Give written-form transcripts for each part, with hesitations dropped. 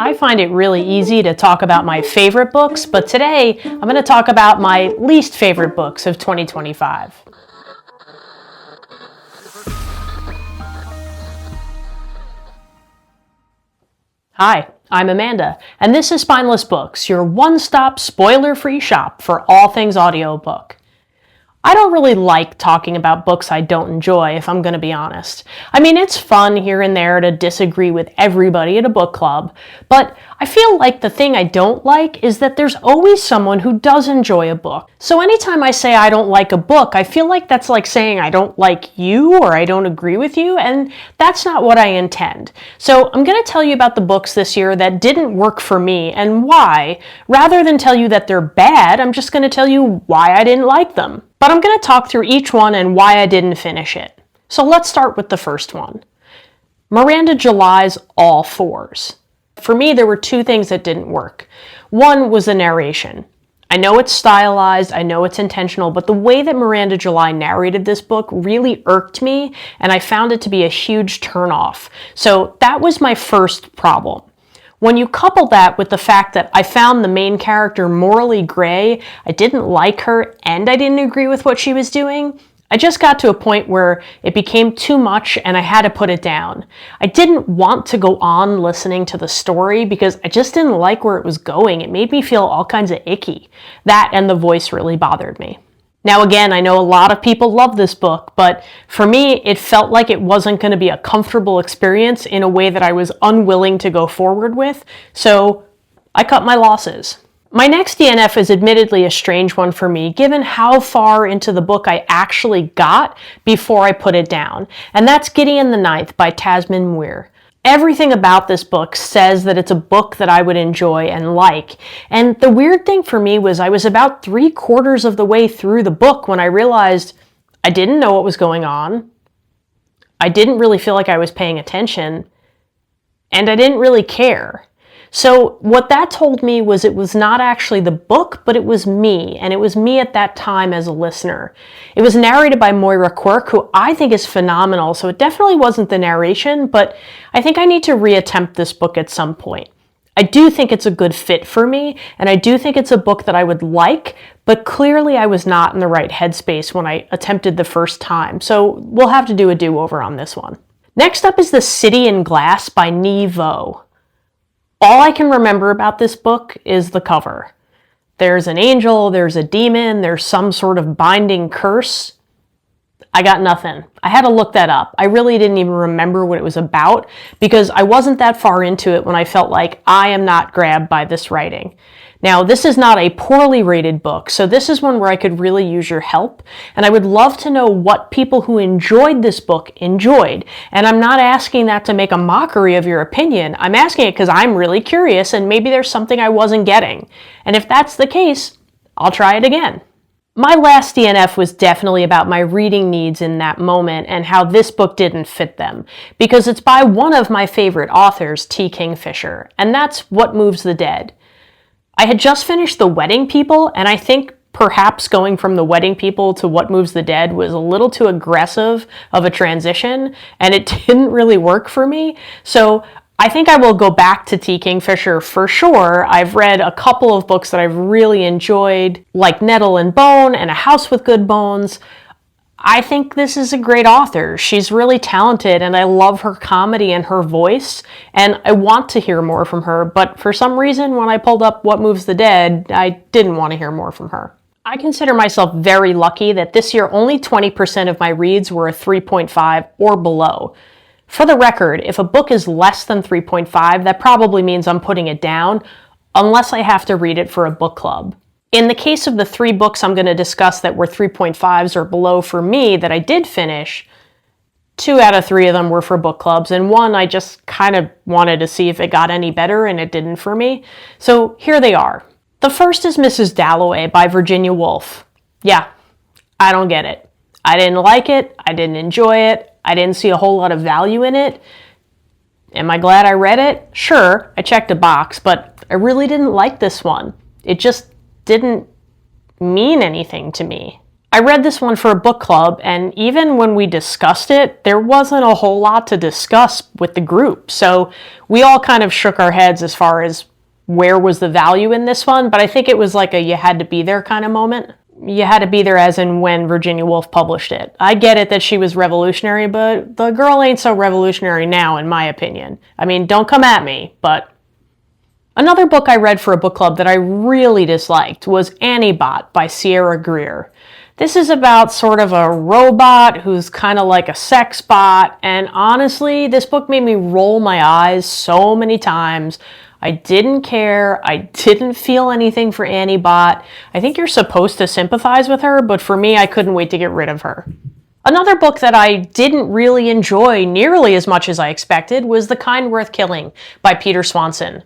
I find it really easy to talk about my favorite books, but today I'm going to talk about my least favorite books of 2025. Hi, I'm Amanda, and this is Spineless Books, your one-stop spoiler-free shop for all things audiobook. I don't really like talking about books I don't enjoy, if I'm going to be honest. I mean, it's fun here and there to disagree with everybody at a book club, but I feel like the thing I don't like is that there's always someone who does enjoy a book. So anytime I say I don't like a book, I feel like that's like saying I don't like you or I don't agree with you, and that's not what I intend. So I'm going to tell you about the books this year that didn't work for me and why. Rather than tell you that they're bad, I'm just going to tell you why I didn't like them. But I'm going to talk through each one and why I didn't finish it. So let's start with the first one. Miranda July's All Fours. For me, there were two things that didn't work. One was the narration. I know it's stylized, I know it's intentional, but the way that Miranda July narrated this book really irked me, and I found it to be a huge turnoff. So that was my first problem. When you couple that with the fact that I found the main character morally gray, I didn't like her, and I didn't agree with what she was doing, I just got to a point where it became too much and I had to put it down. I didn't want to go on listening to the story because I just didn't like where it was going. It made me feel all kinds of icky. That and the voice really bothered me. Now again, I know a lot of people love this book, but for me, it felt like it wasn't going to be a comfortable experience in a way that I was unwilling to go forward with, so I cut my losses. My next DNF is admittedly a strange one for me, given how far into the book I actually got before I put it down, and that's Gideon the Ninth by Tamsin Muir. Everything about this book says that it's a book that I would enjoy and like, and the weird thing for me was I was about 3/4 of the way through the book when I realized I didn't know what was going on, I didn't really feel like I was paying attention, and I didn't really care. So what that told me was it was not actually the book, but it was me, and it was me at that time as a listener. It was narrated by Moira Quirk, who I think is phenomenal, so it definitely wasn't the narration, but I think I need to reattempt this book at some point. I do think it's a good fit for me, and I do think it's a book that I would like, but clearly I was not in the right headspace when I attempted the first time, so we'll have to do a do-over on this one. Next up is The City in Glass by Nhi Vo. All I can remember about this book is the cover. There's an angel, there's a demon, there's some sort of binding curse. I got nothing. I had to look that up. I really didn't even remember what it was about because I wasn't that far into it when I felt like I am not grabbed by this writing. Now, this is not a poorly rated book, so this is one where I could really use your help, and I would love to know what people who enjoyed this book enjoyed. And I'm not asking that to make a mockery of your opinion. I'm asking it because I'm really curious, and maybe there's something I wasn't getting. And if that's the case, I'll try it again. My last DNF was definitely about my reading needs in that moment and how this book didn't fit them, because it's by one of my favorite authors, T. Kingfisher, and that's What Moves the Dead. I had just finished The Wedding People, and I think perhaps going from The Wedding People to What Moves the Dead was a little too aggressive of a transition, and it didn't really work for me. So I think I will go back to T. Kingfisher for sure. I've read a couple of books that I've really enjoyed, like Nettle and Bone and A House with Good Bones. I think this is a great author. She's really talented, and I love her comedy and her voice, and I want to hear more from her, but for some reason, when I pulled up What Moves the Dead, I didn't want to hear more from her. I consider myself very lucky that this year only 20% of my reads were a 3.5 or below. For the record, if a book is less than 3.5, that probably means I'm putting it down, unless I have to read it for a book club. In the case of the 3 books I'm going to discuss that were 3.5s or below for me that I did finish, 2 out of 3 of them were for book clubs, and 1 I just kind of wanted to see if it got any better, and it didn't for me. So here they are. The first is Mrs. Dalloway by Virginia Woolf. Yeah, I don't get it. I didn't like it. I didn't enjoy it. I didn't see a whole lot of value in it. Am I glad I read it? Sure, I checked a box, but I really didn't like this one. It just didn't mean anything to me. I read this one for a book club, and even when we discussed it, there wasn't a whole lot to discuss with the group. So we all kind of shook our heads as far as where was the value in this one, but I think it was like a you had to be there kind of moment. You had to be there as in when Virginia Woolf published it. I get it that she was revolutionary, but the girl ain't so revolutionary now, in my opinion. I mean, don't come at me, but... Another book I read for a book club that I really disliked was Annie-Bot by Sierra Greer. This is about sort of a robot who's kind of like a sex bot, and honestly, this book made me roll my eyes so many times. I didn't care. I didn't feel anything for Annie-Bot. I think you're supposed to sympathize with her, but for me, I couldn't wait to get rid of her. Another book that I didn't really enjoy nearly as much as I expected was The Kind Worth Killing by Peter Swanson.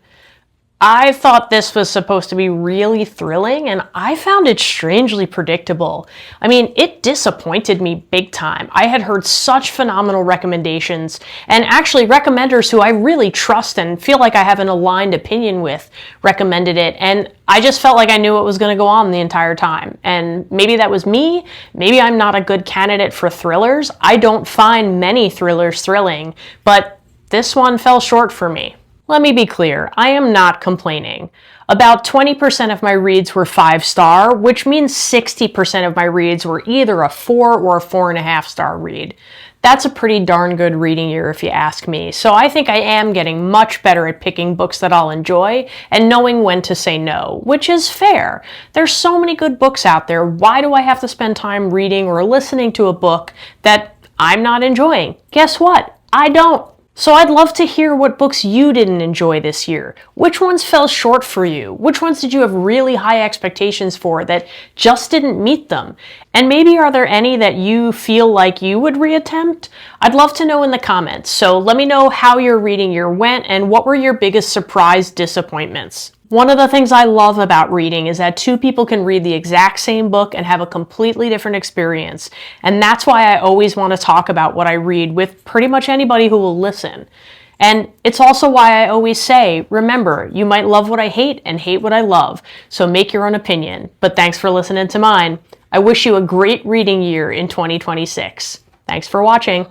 I thought this was supposed to be really thrilling, and I found it strangely predictable. I mean, it disappointed me big time. I had heard such phenomenal recommendations, and actually recommenders who I really trust and feel like I have an aligned opinion with recommended it, and I just felt like I knew what was going to go on the entire time. And maybe that was me. Maybe I'm not a good candidate for thrillers. I don't find many thrillers thrilling, but this one fell short for me. Let me be clear, I am not complaining. About 20% of my reads were 5-star, which means 60% of my reads were either a 4 or a 4.5-star read. That's a pretty darn good reading year if you ask me, so I think I am getting much better at picking books that I'll enjoy and knowing when to say no, which is fair. There's so many good books out there, why do I have to spend time reading or listening to a book that I'm not enjoying? Guess what? I don't. So I'd love to hear what books you didn't enjoy this year. Which ones fell short for you? Which ones did you have really high expectations for that just didn't meet them? And maybe are there any that you feel like you would reattempt? I'd love to know in the comments. So let me know how your reading year went and what were your biggest surprise disappointments. One of the things I love about reading is that two people can read the exact same book and have a completely different experience. And that's why I always want to talk about what I read with pretty much anybody who will listen. And it's also why I always say, remember, you might love what I hate and hate what I love. So make your own opinion. But thanks for listening to mine. I wish you a great reading year in 2026. Thanks for watching.